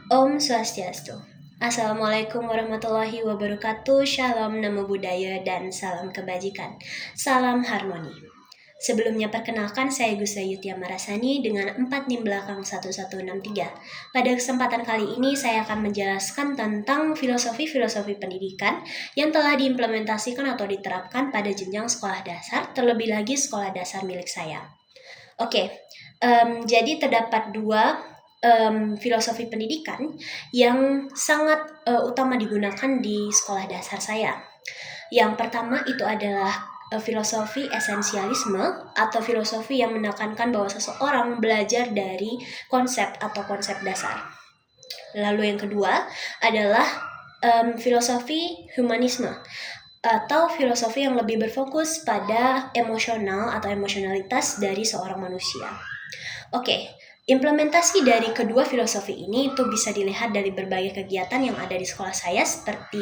Om Swastiastu. Assalamualaikum warahmatullahi wabarakatuh. Shalom, namo buddhaya, dan salam kebajikan. Salam harmoni. Sebelumnya perkenalkan, saya Gus Yudhya Marasani dengan 4 NIM belakang 1163. Pada kesempatan kali ini saya akan menjelaskan tentang filosofi pendidikan yang telah diimplementasikan atau diterapkan pada jenjang sekolah dasar, terlebih lagi sekolah dasar milik saya. Jadi terdapat dua filosofi pendidikan yang sangat utama digunakan di sekolah dasar saya. Yang pertama itu adalah filosofi esensialisme atau filosofi yang menekankan bahwa seseorang belajar dari konsep atau konsep dasar. Lalu yang kedua adalah filosofi humanisme atau filosofi yang lebih berfokus pada emosional atau emosionalitas dari seorang manusia. Implementasi dari kedua filosofi ini itu bisa dilihat dari berbagai kegiatan yang ada di sekolah saya, seperti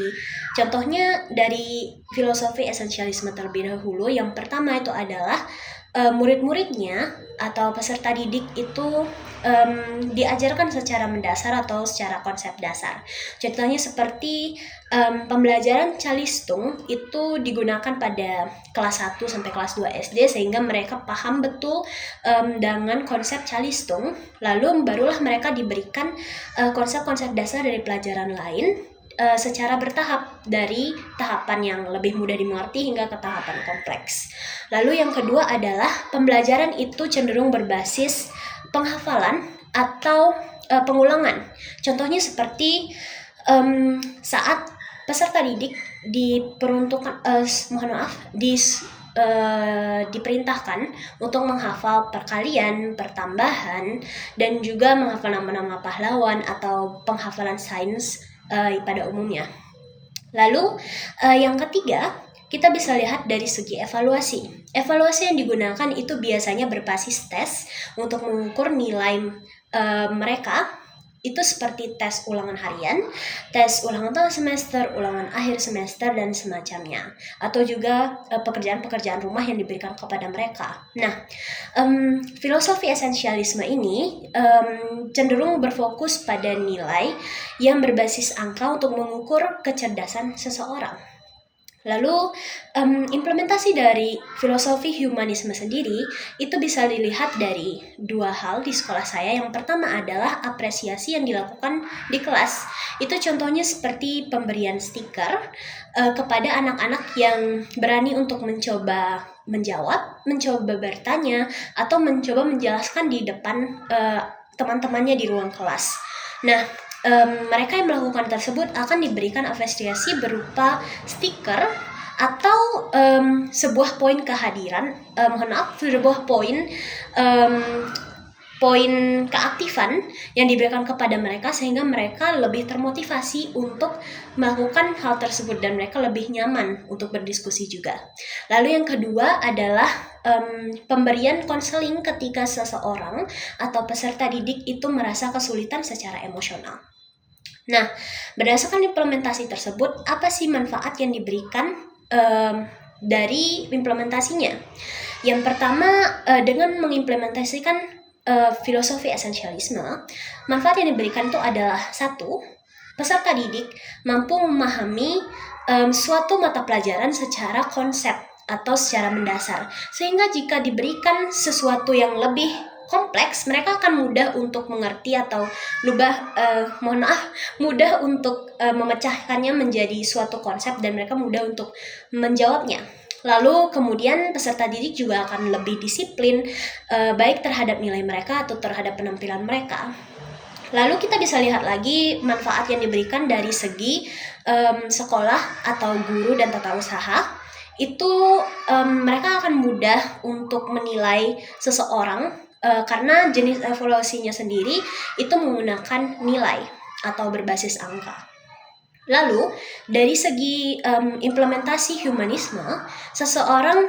contohnya dari filosofi esensialisme terlebih dahulu. Yang pertama itu adalah murid-muridnya atau peserta didik itu diajarkan secara mendasar atau secara konsep dasar. Contohnya seperti pembelajaran calistung itu digunakan pada kelas 1 sampai kelas 2 SD sehingga mereka paham betul dengan konsep calistung. Lalu barulah mereka diberikan konsep-konsep dasar dari pelajaran lain secara bertahap, dari tahapan yang lebih mudah dimengerti hingga ke tahapan kompleks. Lalu yang kedua adalah pembelajaran itu cenderung berbasis penghafalan atau pengulangan. Contohnya seperti saat peserta didik diperintahkan untuk menghafal perkalian, pertambahan, dan juga menghafal nama-nama pahlawan atau penghafalan sains pada umumnya. Lalu yang ketiga, kita bisa lihat dari segi evaluasi. Evaluasi yang digunakan itu biasanya berbasis tes untuk mengukur nilai mereka. Itu seperti tes ulangan harian, tes ulangan tengah semester, ulangan akhir semester, dan semacamnya. Atau juga pekerjaan-pekerjaan rumah yang diberikan kepada mereka. Nah, filosofi esensialisme ini cenderung berfokus pada nilai yang berbasis angka untuk mengukur kecerdasan seseorang. Lalu implementasi dari filosofi humanisme sendiri itu bisa dilihat dari dua hal di sekolah saya. Yang pertama adalah apresiasi yang dilakukan di kelas. Itu contohnya seperti pemberian stiker kepada anak-anak yang berani untuk mencoba menjawab, mencoba bertanya, atau mencoba menjelaskan di depan teman-temannya di ruang kelas. Nah, mereka yang melakukan tersebut akan diberikan apresiasi berupa stiker atau sebuah poin kehadiran, sebuah poin keaktifan yang diberikan kepada mereka sehingga mereka lebih termotivasi untuk melakukan hal tersebut dan mereka lebih nyaman untuk berdiskusi juga. Lalu yang kedua adalah pemberian konseling ketika seseorang atau peserta didik itu merasa kesulitan secara emosional. Nah, berdasarkan implementasi tersebut, apa sih manfaat yang diberikan dari implementasinya? Yang pertama, dengan mengimplementasikan filosofi esensialisme, manfaat yang diberikan itu adalah satu, peserta didik mampu memahami suatu mata pelajaran secara konsep atau secara mendasar, sehingga jika diberikan sesuatu yang lebih kompleks, mereka akan mudah untuk mengerti atau mudah untuk memecahkannya menjadi suatu konsep dan mereka mudah untuk menjawabnya. Lalu kemudian peserta didik juga akan lebih disiplin baik terhadap nilai mereka atau terhadap penampilan mereka. Lalu kita bisa lihat lagi manfaat yang diberikan dari segi sekolah atau guru dan tata usaha. Itu mereka akan mudah untuk menilai seseorang karena jenis evaluasinya sendiri itu menggunakan nilai atau berbasis angka. Lalu dari segi implementasi humanisme, seseorang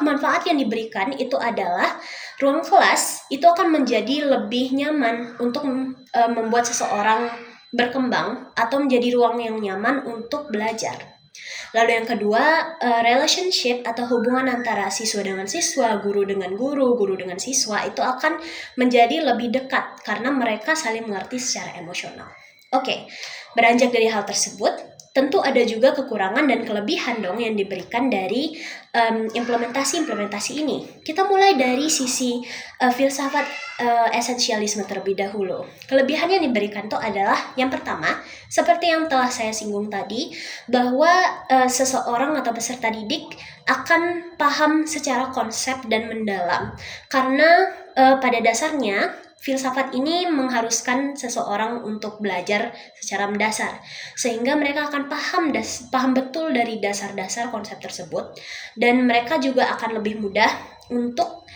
manfaat yang diberikan itu adalah ruang kelas itu akan menjadi lebih nyaman untuk membuat seseorang berkembang atau menjadi ruang yang nyaman untuk belajar. Lalu yang kedua, relationship atau hubungan antara siswa dengan siswa, guru dengan guru, guru dengan siswa itu akan menjadi lebih dekat karena mereka saling mengerti secara emosional. Oke, beranjak dari hal tersebut, tentu ada juga kekurangan dan kelebihan dong yang diberikan dari implementasi ini. Kita mulai dari sisi filsafat esensialisme terlebih dahulu. Kelebihan yang diberikan itu adalah yang pertama, seperti yang telah saya singgung tadi, bahwa seseorang atau peserta didik akan paham secara konsep dan mendalam. Karena pada dasarnya filsafat ini mengharuskan seseorang untuk belajar secara mendasar, sehingga mereka akan paham betul dari dasar-dasar konsep tersebut, dan mereka juga akan lebih mudah untuk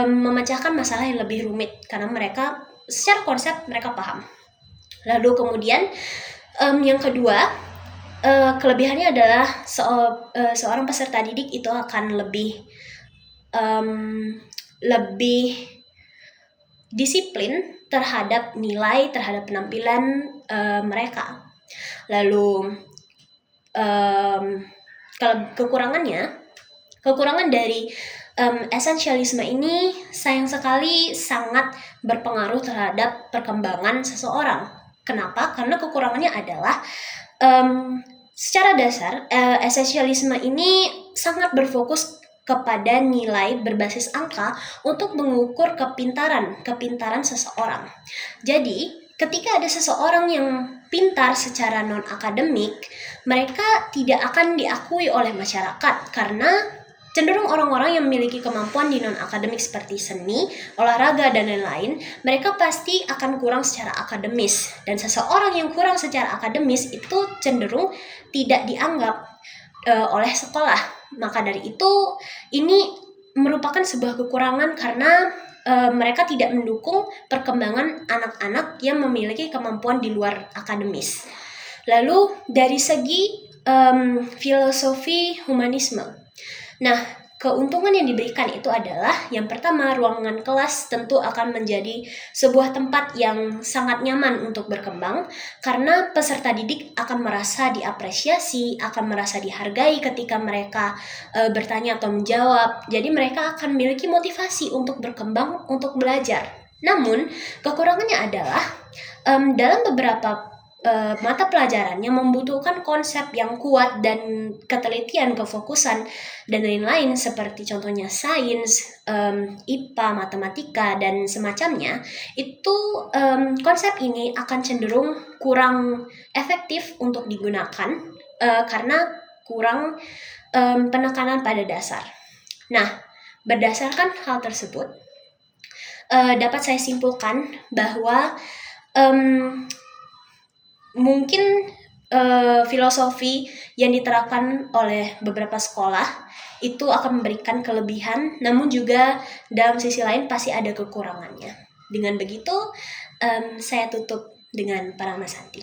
memecahkan masalah yang lebih rumit karena mereka secara konsep mereka paham. Lalu kemudian yang kedua, kelebihannya adalah seorang peserta didik itu akan lebih disiplin terhadap nilai, terhadap penampilan mereka. Lalu kalau kekurangan dari esensialisme ini sayang sekali sangat berpengaruh terhadap perkembangan seseorang. Kenapa? Karena kekurangannya adalah secara dasar esensialisme ini sangat berfokus kepada nilai berbasis angka untuk mengukur kepintaran seseorang. Jadi, ketika ada seseorang yang pintar secara non-akademik, mereka tidak akan diakui oleh masyarakat karena cenderung orang-orang yang memiliki kemampuan di non-akademik seperti seni, olahraga, dan lain-lain, mereka pasti akan kurang secara akademis. Dan seseorang yang kurang secara akademis itu cenderung tidak dianggap oleh sekolah. Maka dari itu, ini merupakan sebuah kekurangan karena mereka tidak mendukung perkembangan anak-anak yang memiliki kemampuan di luar akademis. Lalu dari segi filosofi humanisme. Nah, keuntungan yang diberikan itu adalah yang pertama, ruangan kelas tentu akan menjadi sebuah tempat yang sangat nyaman untuk berkembang karena peserta didik akan merasa diapresiasi, akan merasa dihargai ketika mereka bertanya atau menjawab. Jadi mereka akan memiliki motivasi untuk berkembang, untuk belajar. Namun, kekurangannya adalah dalam beberapa mata pelajaran yang membutuhkan konsep yang kuat dan ketelitian, kefokusan, dan lain-lain seperti contohnya sains, IPA, matematika, dan semacamnya, itu konsep ini akan cenderung kurang efektif untuk digunakan karena kurang penekanan pada dasar. Nah, berdasarkan hal tersebut, dapat saya simpulkan bahwa mungkin filosofi yang diterapkan oleh beberapa sekolah itu akan memberikan kelebihan, namun juga dalam sisi lain pasti ada kekurangannya. Dengan begitu, saya tutup dengan Parama Santi.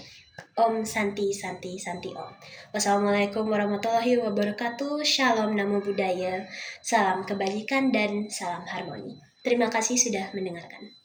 Om Santi Santi Santi Om. Wassalamualaikum warahmatullahi wabarakatuh. Shalom Namo Buddhaya. Salam kebajikan dan salam harmoni. Terima kasih sudah mendengarkan.